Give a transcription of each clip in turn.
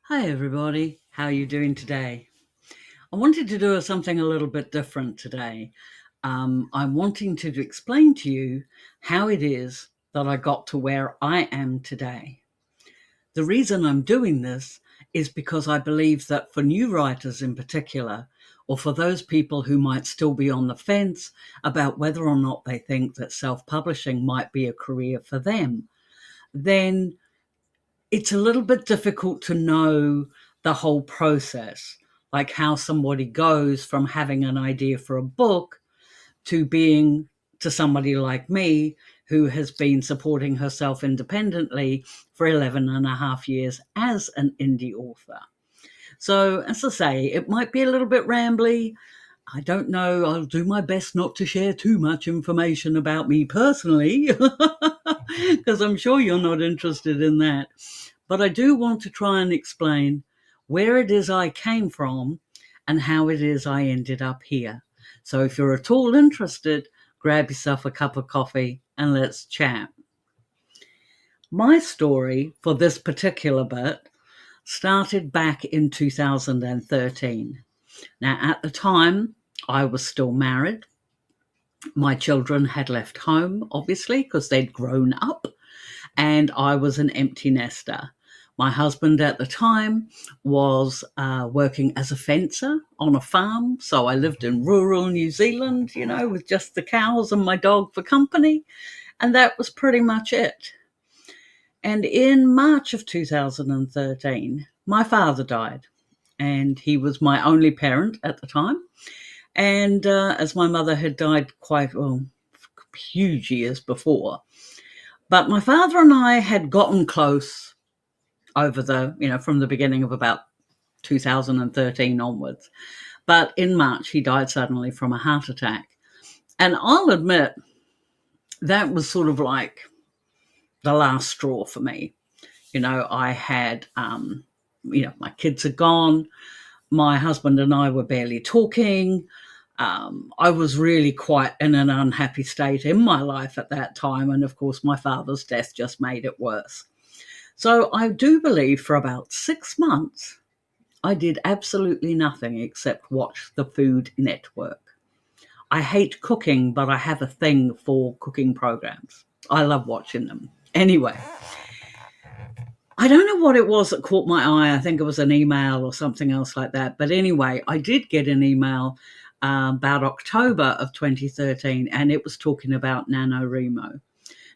Hi everybody, how are you doing today? I wanted to do something a little bit different today. I'm wanting to explain to you how it is that I got to where I am today. The reason I'm doing this is because I believe that for new writers in particular, or for those people who might still be on the fence about whether or not they think that self-publishing might be a career for them, then it's a little bit difficult to know the whole process, like how somebody goes from having an idea for a book to being to somebody like me who has been supporting herself independently for 11 and a half years as an indie author. So, as I say, it might be a little bit rambly. I don't know. I'll do my best not to share too much information about me personally, because I'm sure you're not interested in that. But I do want to try and explain where it is I came from and how it is I ended up here. So if you're at all interested, grab yourself a cup of coffee and let's chat. My story for this particular bit started back in 2013. Now, at the time, I was still married. My children had left home, obviously, because they'd grown up, and I was an empty nester. My husband at the time was working as a fencer on a farm. So I lived in rural New Zealand, with just the cows and my dog for company. And that was pretty much it. And in March of 2013, my father died. And he was my only parent at the time. And as my mother had died quite, huge years before. But my father and I had gotten close over from the beginning of about 2013 onwards. But in March, he died suddenly from a heart attack. And I'll admit, that was sort of like the last straw for me. I had, my kids had gone. My husband and I were barely talking. I was really quite in an unhappy state in my life at that time. And of course, my father's death just made it worse. So I do believe for about 6 months, I did absolutely nothing except watch the Food Network. I hate cooking, but I have a thing for cooking programs. I love watching them. Anyway, I don't know what it was that caught my eye. I think it was an email or something else like that. But anyway, I did get an email about October of 2013, and it was talking about NaNoWriMo.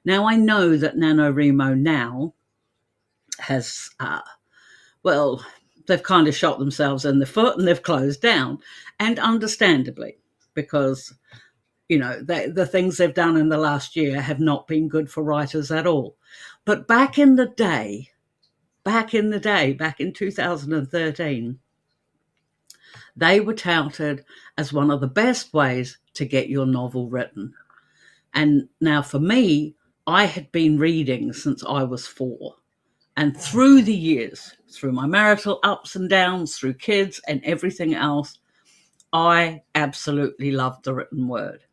Now, I know that NaNoWriMo now has, they've kind of shot themselves in the foot and they've closed down, and understandably, because the things they've done in the last year have not been good for writers at all. But back in the day, back in 2013, they were touted as one of the best ways to get your novel written. And now for me, I had been reading since I was 4. And through the years, through my marital ups and downs, through kids and everything else, I absolutely loved the written word.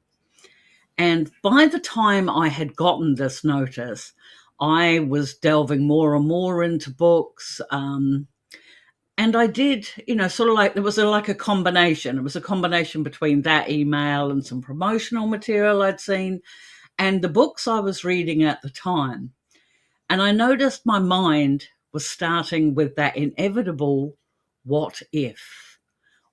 And by the time I had gotten this notice, I was delving more and more into books. And I did, sort of like there was like a combination. It was a combination between that email and some promotional material I'd seen and the books I was reading at the time. And I noticed my mind was starting with that inevitable what if?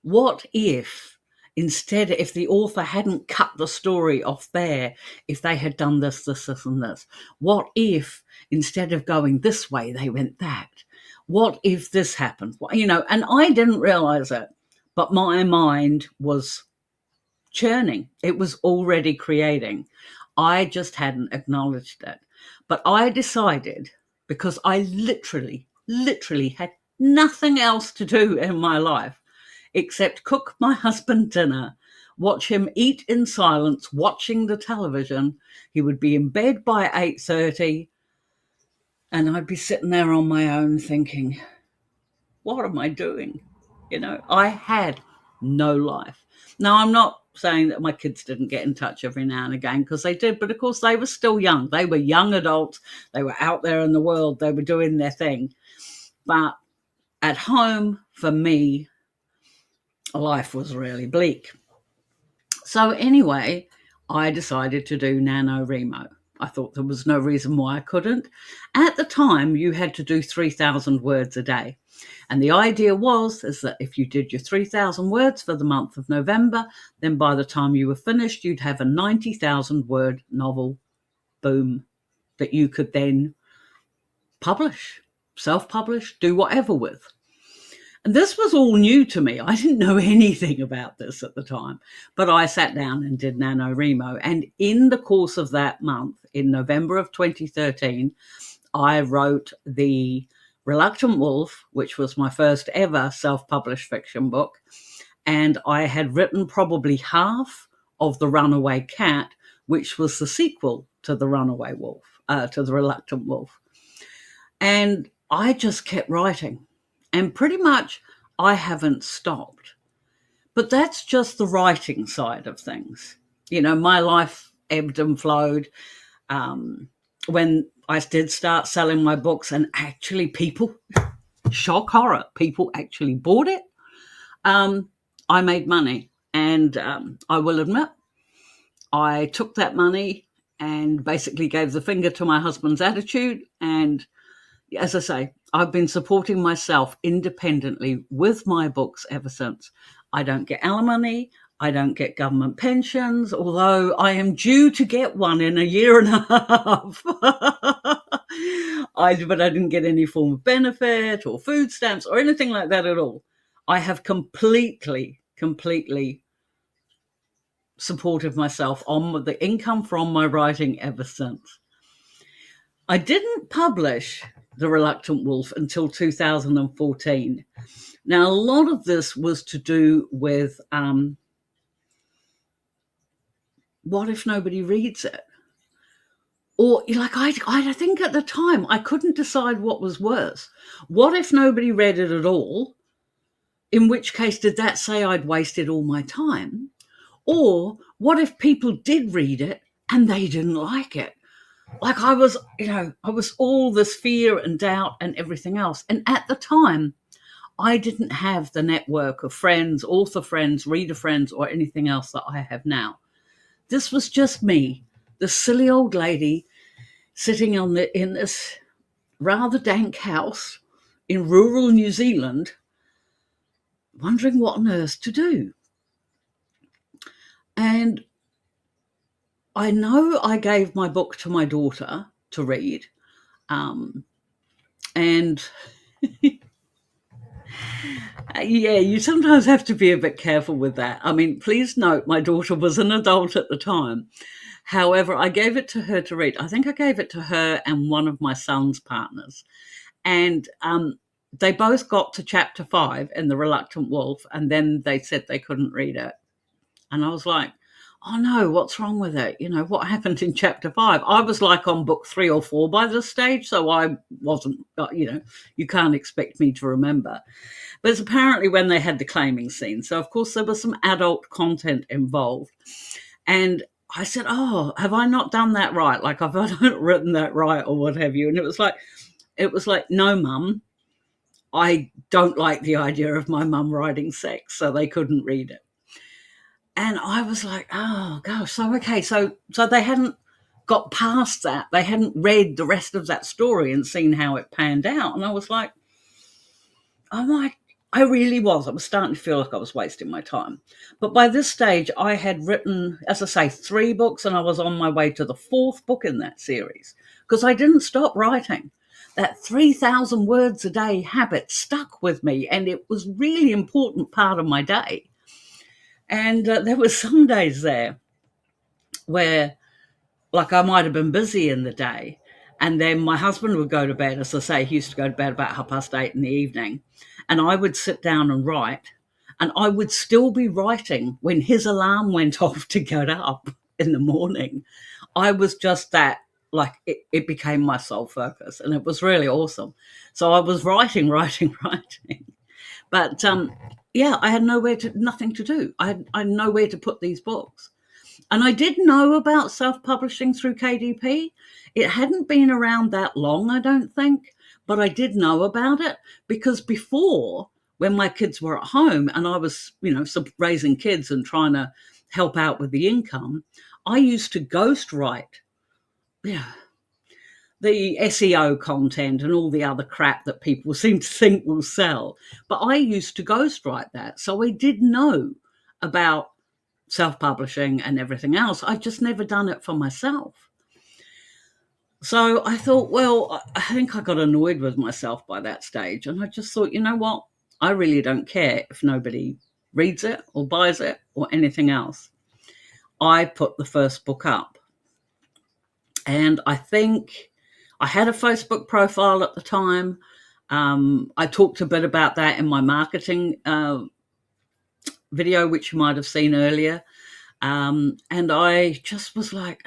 What if instead, if the author hadn't cut the story off there, if they had done this, this, this, and this? What if instead of going this way, they went that? What if this happened? And I didn't realize it, but my mind was churning. It was already creating. I just hadn't acknowledged it. But I decided, because I literally had nothing else to do in my life except cook my husband dinner, watch him eat in silence, watching the television. He would be in bed by 8:30, and I'd be sitting there on my own thinking, what am I doing? I had no life. Now, I'm not saying that my kids didn't get in touch every now and again, because they did, but of course they were still young. They were young adults. They were out there in the world. They were doing their thing. But at home, for me, life was really bleak. So anyway, I decided to do NaNoWriMo. I thought there was no reason why I couldn't. At the time, you had to do 3,000 words a day. And the idea is that if you did your 3,000 words for the month of November, then by the time you were finished, you'd have a 90,000 word novel, boom, that you could then publish, self-publish, do whatever with. And this was all new to me. I didn't know anything about this at the time, but I sat down and did NaNoWriMo. And in the course of that month, in November of 2013, I wrote The Reluctant Wolf, which was my first ever self-published fiction book. And I had written probably half of The Runaway Cat, which was the sequel to The Runaway Wolf, to The Reluctant Wolf. And I just kept writing. And pretty much I haven't stopped. But that's just the writing side of things. You know, my life ebbed and flowed. When I did start selling my books and actually people, shock horror, people actually bought it, I made money. And I will admit, I took that money and basically gave the finger to my husband's attitude. And as I say, I've been supporting myself independently with my books ever since. I don't get alimony. I don't get government pensions, although I am due to get one in a year and a half. But I didn't get any form of benefit or food stamps or anything like that at all. I have completely supported myself on the income from my writing ever since. I didn't publish The Reluctant Wolf until 2014. Now, a lot of this was to do with what if nobody reads it? Or like I think at the time I couldn't decide what was worse. What if nobody read it at all? In which case, did that say I'd wasted all my time? Or what if people did read it and they didn't like it? Like I was all this fear and doubt and everything else. And at the time, I didn't have the network of friends, author friends, reader friends, or anything else that I have now. This was just me, the silly old lady sitting in this rather dank house in rural New Zealand, wondering what on earth to do. And I know I gave my book to my daughter to read, and yeah, you sometimes have to be a bit careful with that. I mean, please note my daughter was an adult at the time. However, I gave it to her to read. I think I gave it to her and one of my son's partners. And they both got to chapter 5 in The Reluctant Wolf, and then they said they couldn't read it. And I was like, oh no, what's wrong with it? You know, what happened in chapter 5? I was like on book 3 or 4 by this stage, so I wasn't, you can't expect me to remember. But it's apparently when they had the claiming scene. So, of course, there was some adult content involved. And I said, oh, have I not done that right? Like, have I not written that right or what have you? And it was like, no, Mum, I don't like the idea of my mum writing sex, so they couldn't read it. And I was like, oh, gosh, so they hadn't got past that. They hadn't read the rest of that story and seen how it panned out. And I was like, I really was. I was starting to feel like I was wasting my time. But by this stage, I had written, as I say, 3 books, and I was on my way to the 4th book in that series because I didn't stop writing. That 3,000 words a day habit stuck with me, and it was really important part of my day. And there were some days there where, like, I might have been busy in the day, and then my husband would go to bed. As I say, he used to go to bed about 8:30 in the evening, and I would sit down and write, and I would still be writing when his alarm went off to get up in the morning. I was just that, like, it became my sole focus, and it was really awesome. So I was writing. But I had nothing to do. I had nowhere to put these books. And I did know about self-publishing through KDP. It hadn't been around that long, I don't think, but I did know about it because before, when my kids were at home and I was, raising kids and trying to help out with the income, I used to ghostwrite, yeah, the SEO content and all the other crap that people seem to think will sell. But I used to ghostwrite that. So I did know about self-publishing and everything else. I've just never done it for myself. So I thought, well, I think I got annoyed with myself by that stage. And I just thought, you know what? I really don't care if nobody reads it or buys it or anything else. I put the first book up. And I think I had a Facebook profile at the time. I talked a bit about that in my marketing video, which you might have seen earlier. And I just was like,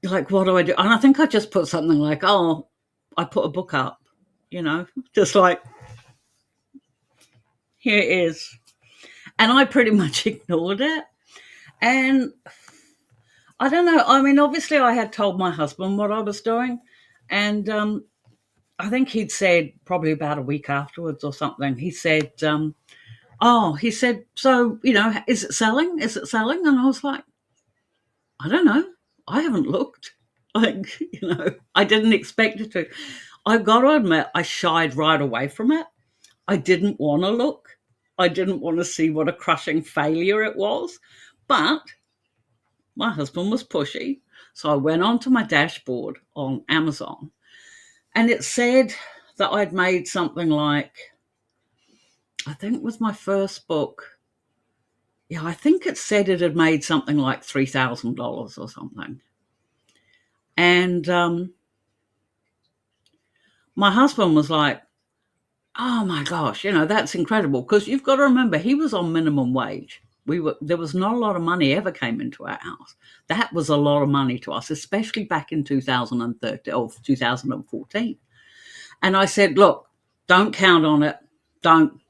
like, what do I do? And I think I just put something like, oh, I put a book up, just like, here it is. And I pretty much ignored it. And I don't know. I mean, obviously, I had told my husband what I was doing. And I think he'd said probably about a week afterwards or something, he said, so, is it selling? Is it selling? And I was like, I don't know. I haven't looked. Like, I didn't expect it to. I've got to admit, I shied right away from it. I didn't want to look. I didn't want to see what a crushing failure it was. But my husband was pushy. So I went onto my dashboard on Amazon and it said that I'd made something like, I think with my first book, I think it said it had made something like $3,000 or something. And my husband was like, oh my gosh, that's incredible. Because you've got to remember, he was on minimum wage. There was not a lot of money ever came into our house. That was a lot of money to us, especially back in 2013 or 2014. And I said, look, don't count on it. Don't.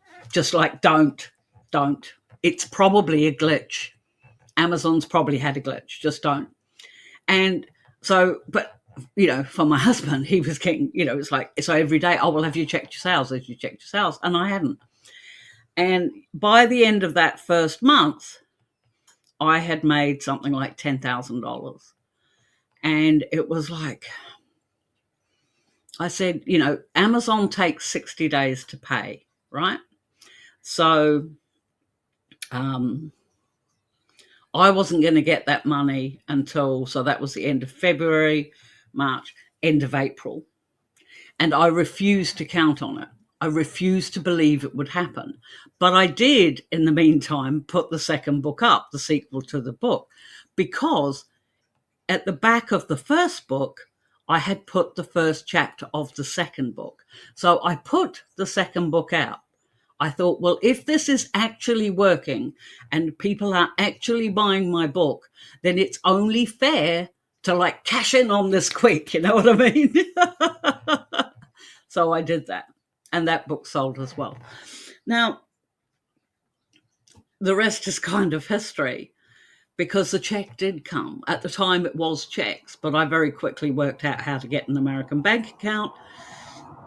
It's probably a glitch. Amazon's probably had a glitch. Just don't. And so, but, for my husband, he was getting, it's like, so every day, oh, well, have you checked your sales? Have you checked your sales? And I hadn't. And by the end of that first month, I had made something like $10,000. And it was like, I said, Amazon takes 60 days to pay, right? So I wasn't going to get that money until, so that was the end of February, March, end of April. And I refused to count on it. I refused to believe it would happen. But I did, in the meantime, put the second book up, the sequel to the book, because at the back of the first book, I had put the first chapter of the second book. So I put the second book out. I thought, well, if this is actually working and people are actually buying my book, then it's only fair to like cash in on this quick. You know what I mean? So I did that. And that book sold as well. Now, the rest is kind of history because the check did come. At the time, it was checks, but I very quickly worked out how to get an American bank account.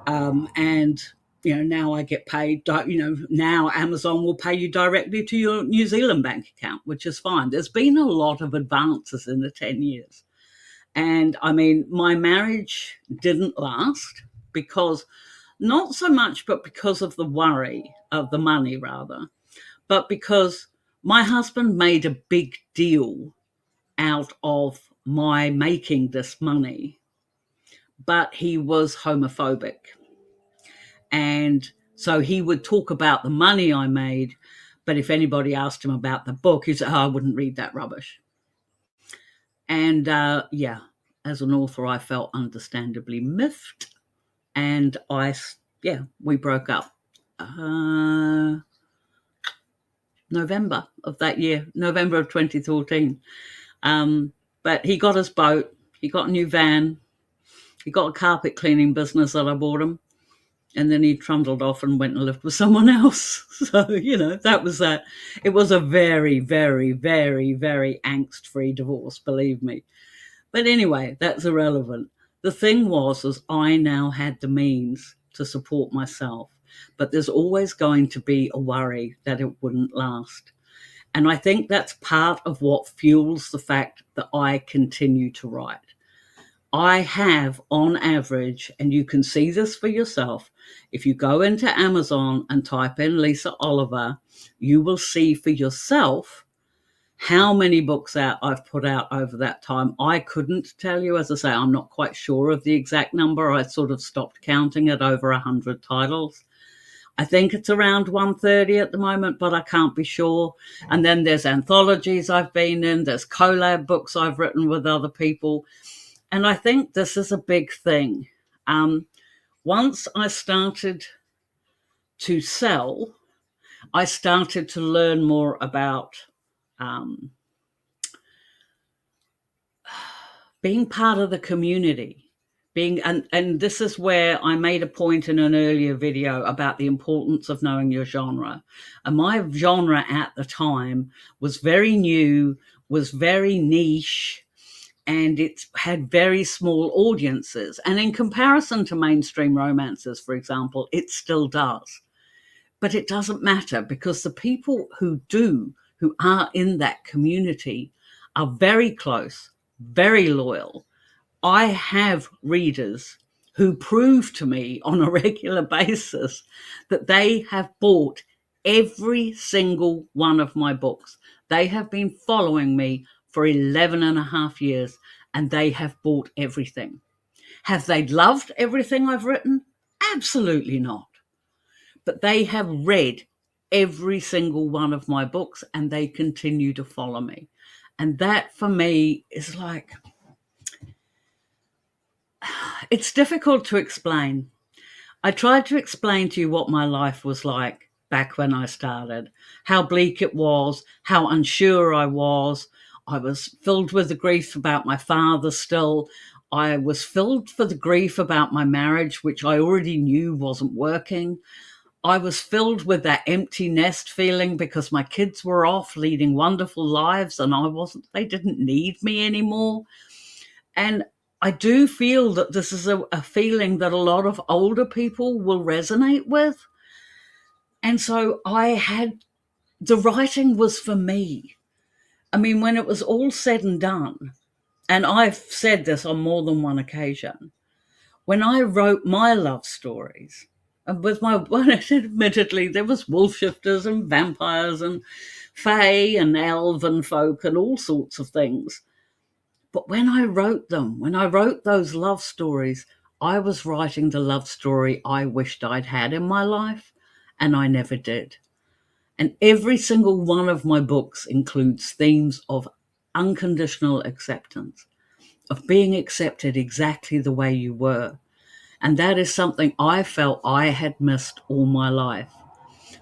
And now I get paid, now Amazon will pay you directly to your New Zealand bank account, which is fine. There's been a lot of advances in the 10 years. And I mean, my marriage didn't last because, not so much, but because of the worry of the money rather, but because my husband made a big deal out of my making this money, but he was homophobic. And so he would talk about the money I made, but if anybody asked him about the book, he said, I wouldn't read that rubbish. And as an author, I felt understandably miffed. And we broke up. November of that year, November of 2014. But he got his boat, he got a new van, he got a carpet cleaning business that I bought him. And then he trundled off and went and lived with someone else. So, that was that. It was a very, very, very, very angst-free divorce, believe me. But anyway, that's irrelevant. The thing was, is I now had the means to support myself, but there's always going to be a worry that it wouldn't last. And I think that's part of what fuels the fact that I continue to write. I have, on average, and you can see this for yourself, if you go into Amazon and type in Lisa Oliver, you will see for yourself how many books I've put out over that time. I couldn't tell you. As I say, I'm not quite sure of the exact number. I sort of stopped counting at over 100 titles. I think it's around 130 at the moment, but I can't be sure. And then there's anthologies I've been in. There's collab books I've written with other people. And I think this is a big thing. Once I started to sell, I started to learn more about being part of the community. And this is where I made a point in an earlier video about the importance of knowing your genre. And my genre at the time was very new, was very niche, and it had very small audiences. And in comparison to mainstream romances, for example, it still does. But it doesn't matter, because the people who are in that community are very close, very loyal. I have readers who prove to me on a regular basis that they have bought every single one of my books. They have been following me for 11 and a half years, and they have bought everything. Have they loved everything I've written? Absolutely not. But they have read every single one of my books, and they continue to follow me. And that for me is like, it's difficult to explain. I tried to explain to you what my life was like back when I started, how bleak it was, how unsure I was. I was filled with the grief about my father still. I was filled with the grief about my marriage, which I already knew wasn't working. I was filled with that empty nest feeling because my kids were off leading wonderful lives and they didn't need me anymore. And I do feel that this is a feeling that a lot of older people will resonate with. And so the writing was for me. I mean, when it was all said and done, and I've said this on more than one occasion, when I wrote my love stories, and admittedly, there was wolf shifters and vampires and fae and elven folk and all sorts of things. But when I wrote those love stories, I was writing the love story I wished I'd had in my life, and I never did. And every single one of my books includes themes of unconditional acceptance, of being accepted exactly the way you were. And that is something I felt I had missed all my life.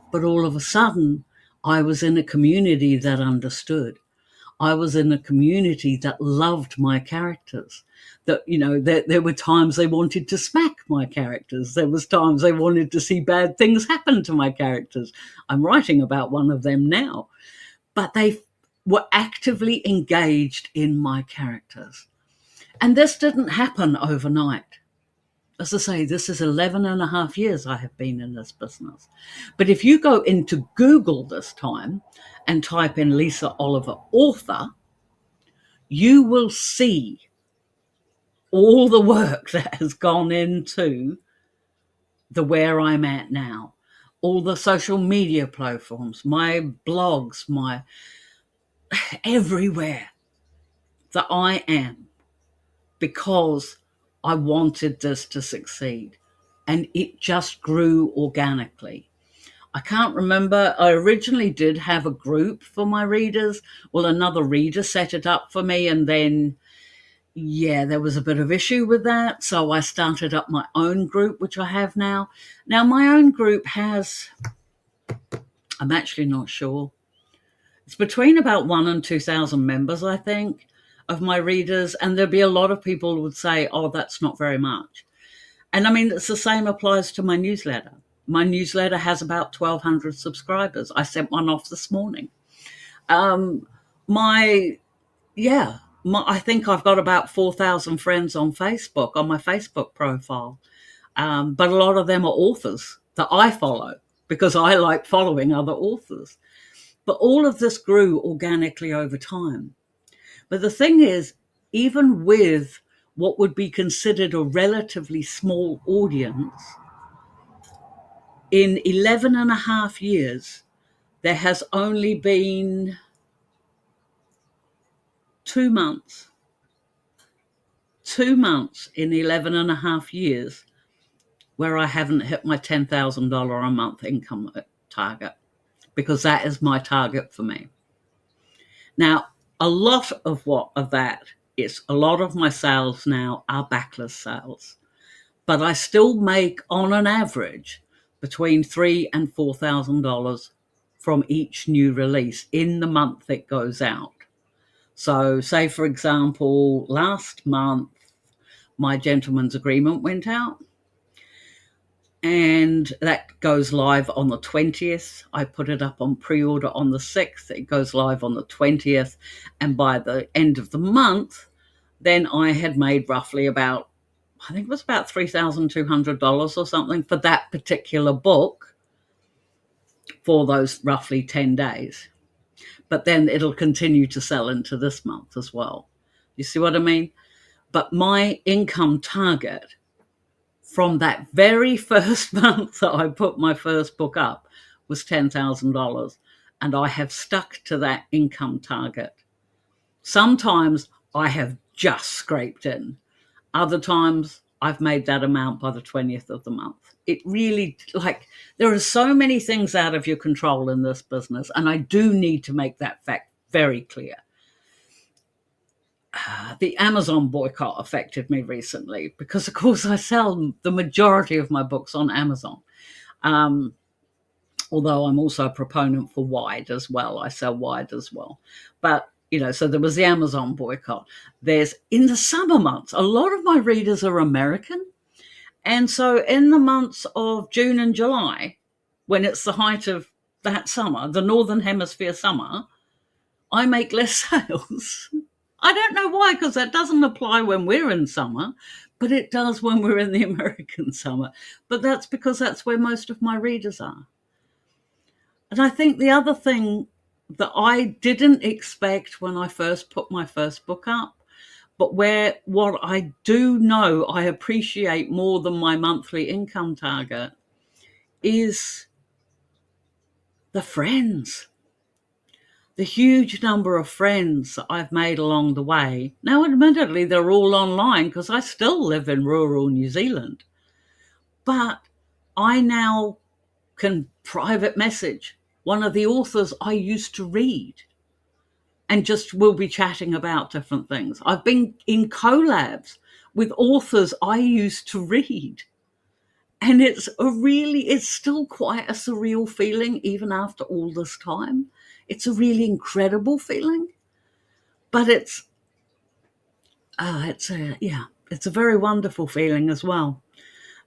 But all of a sudden, I was in a community that understood. I was in a community that loved my characters. That, there were times they wanted to smack my characters. There was times they wanted to see bad things happen to my characters. I'm writing about one of them now. But they were actively engaged in my characters. And this didn't happen overnight. As I say, this is 11 and a half years I have been in this business. But if you go into Google this time and type in Lisa Oliver author, you will see all the work that has gone into where I'm at now. All the social media platforms, my blogs, my everywhere that I am, because I wanted this to succeed. And it just grew organically. I can't remember. I originally did have a group for my readers. Well, another reader set it up for me. And then, there was a bit of issue with that. So I started up my own group, which I have now. Now, my own group I'm actually not sure. It's between about 1,000 and 2,000 members, I think, of my readers. And there'd be a lot of people who would say, oh, that's not very much. And I mean, it's the same applies to my newsletter. My newsletter has about 1,200 subscribers. I sent one off this morning. I think I've got about 4,000 friends on Facebook, on my Facebook profile. But a lot of them are authors that I follow because I like following other authors. But all of this grew organically over time. But the thing is, even with what would be considered a relatively small audience, in 11 and a half years, there has only been 2 months, 2 months in 11 and a half years where I haven't hit my $10,000 a month income target, because that is my target for me. Now, a lot of that is a lot of my sales now are backlist sales, but I still make on an average between $3,000 and $4,000 from each new release in the month it goes out. So, say for example, last month my Gentleman's Agreement went out, and that goes live on the 20th. I put it up on pre-order on the 6th. It goes live on the 20th. And by the end of the month, then I had made roughly about, I think it was about $3,200 or something for that particular book for those roughly 10 days. But then it'll continue to sell into this month as well. You see what I mean? But my income target from that very first month that I put my first book up was $10,000. And I have stuck to that income target. Sometimes I have just scraped in. Other times I've made that amount by the 20th of the month. It really, there are so many things out of your control in this business. And I do need to make that fact very clear. The Amazon boycott affected me recently because, of course, I sell the majority of my books on Amazon. Although I'm also a proponent for wide as well. I sell wide as well. But, so there was the Amazon boycott. There's, in the summer months, a lot of my readers are American. And so in the months of June and July, when it's the height of that summer, the Northern Hemisphere summer, I make less sales. I don't know why, because that doesn't apply when we're in summer, but it does when we're in the American summer. But that's because that's where most of my readers are. And I think the other thing that I didn't expect when I first put my first book up, but what I do know I appreciate more than my monthly income target, is the friends. The huge number of friends that I've made along the way. Now, admittedly, they're all online because I still live in rural New Zealand. But I now can private message one of the authors I used to read and just will be chatting about different things. I've been in collabs with authors I used to read. And it's still quite a surreal feeling, even after all this time. It's a really incredible feeling, but it's a very wonderful feeling as well.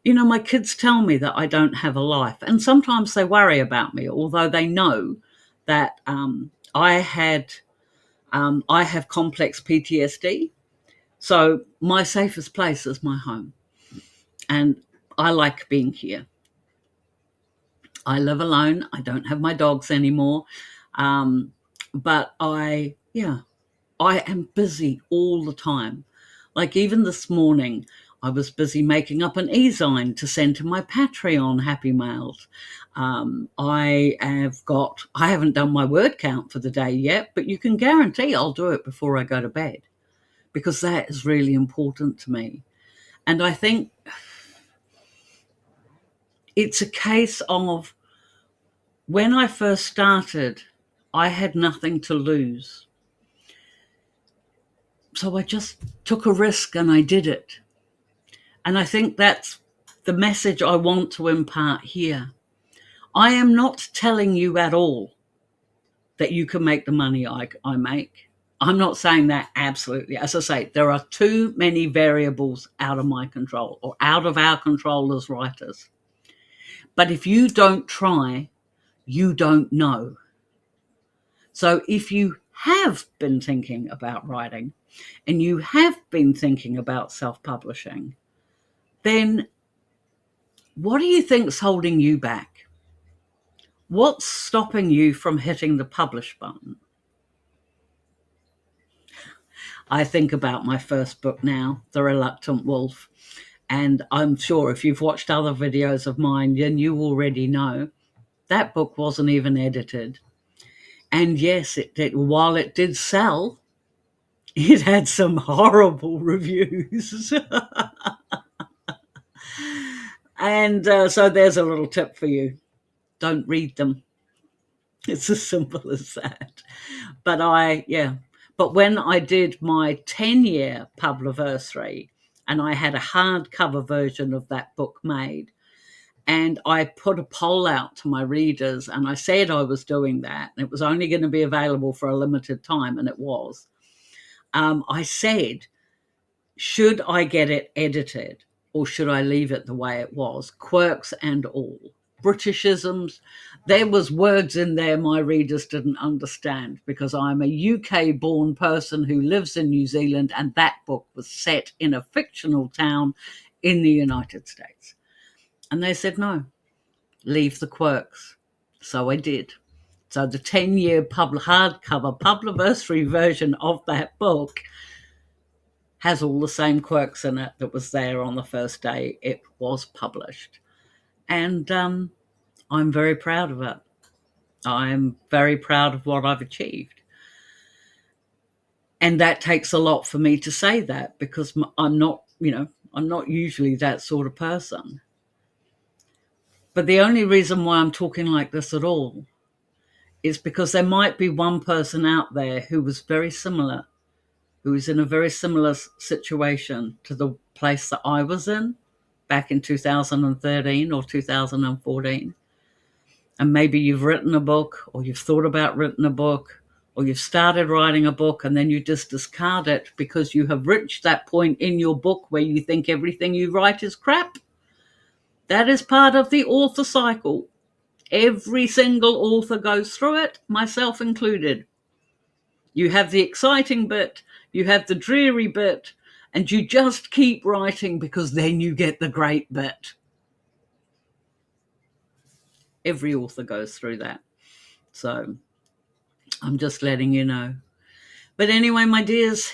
My kids tell me that I don't have a life, and sometimes they worry about me, although they know that I have complex PTSD. So my safest place is my home, and I like being here. I live alone. I don't have my dogs anymore. But I am busy all the time. Like even this morning, I was busy making up an e-zine to send to my Patreon Happy Mails. I haven't done my word count for the day yet, but you can guarantee I'll do it before I go to bed, because that is really important to me. And I think it's a case of, when I first started, I had nothing to lose. So I just took a risk and I did it. And I think that's the message I want to impart here. I am not telling you at all that you can make the money I make. I'm not saying that absolutely. As I say, there are too many variables out of my control, or out of our control as writers. But if you don't try, you don't know. So if you have been thinking about writing and you have been thinking about self-publishing, then what do you think's holding you back? What's stopping you from hitting the publish button? I think about my first book now, The Reluctant Wolf, and I'm sure if you've watched other videos of mine, then you already know that book wasn't even edited. And yes, it did, while it did sell, it had some horrible reviews. And so there's a little tip for you. Don't read them. It's as simple as that. But but when I did my 10-year publiversary and I had a hardcover version of that book made, and I put a poll out to my readers and I said I was doing that, and it was only going to be available for a limited time, and it was. I said, should I get it edited or should I leave it the way it was? Quirks and all. Britishisms. There was words in there my readers didn't understand because I'm a UK-born person who lives in New Zealand, and that book was set in a fictional town in the United States. And they said, no, leave the quirks. So I did. So the 10-year hardcover publiversary version of that book has all the same quirks in it that was there on the first day it was published. And I'm very proud of it. I'm very proud of what I've achieved. And that takes a lot for me to say that because I'm not usually that sort of person. But the only reason why I'm talking like this at all is because there might be one person out there who was very similar, who was in a very similar situation to the place that I was in back in 2013 or 2014. And maybe you've written a book, or you've thought about writing a book, or you've started writing a book and then you just discard it because you have reached that point in your book where you think everything you write is crap. That is part of the author cycle. Every single author goes through it, myself included. You have the exciting bit, you have the dreary bit, and you just keep writing because then you get the great bit. Every author goes through that. So I'm just letting you know. But anyway, my dears,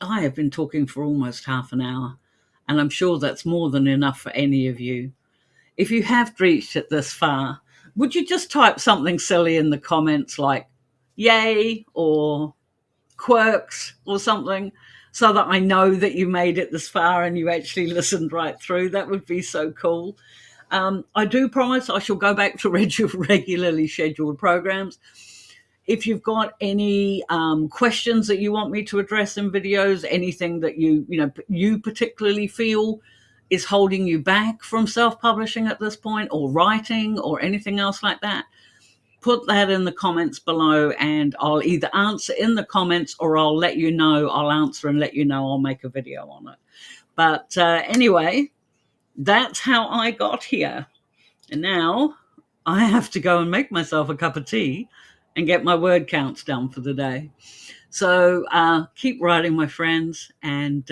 I have been talking for almost half an hour, and I'm sure that's more than enough for any of you. If you have reached it this far, would you just type something silly in the comments like yay or quirks or something, so that I know that you made it this far and you actually listened right through? That would be so cool. I do promise I shall go back to regularly scheduled programs. If you've got any questions that you want me to address in videos, anything that you particularly feel is holding you back from self-publishing at this point, or writing, or anything else like that, put that in the comments below, and I'll either answer in the comments or I'll let you know. I'll answer and let you know. I'll make a video on it. But anyway, that's how I got here. And now I have to go and make myself a cup of tea and get my word counts done for the day. So keep writing, my friends, and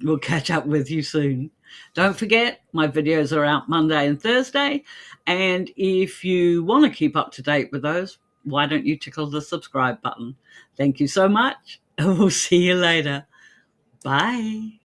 we'll catch up with you soon. Don't forget, my videos are out Monday and Thursday, and if you want to keep up to date with those, why don't you tickle the subscribe button? Thank you so much, and we'll see you later. Bye.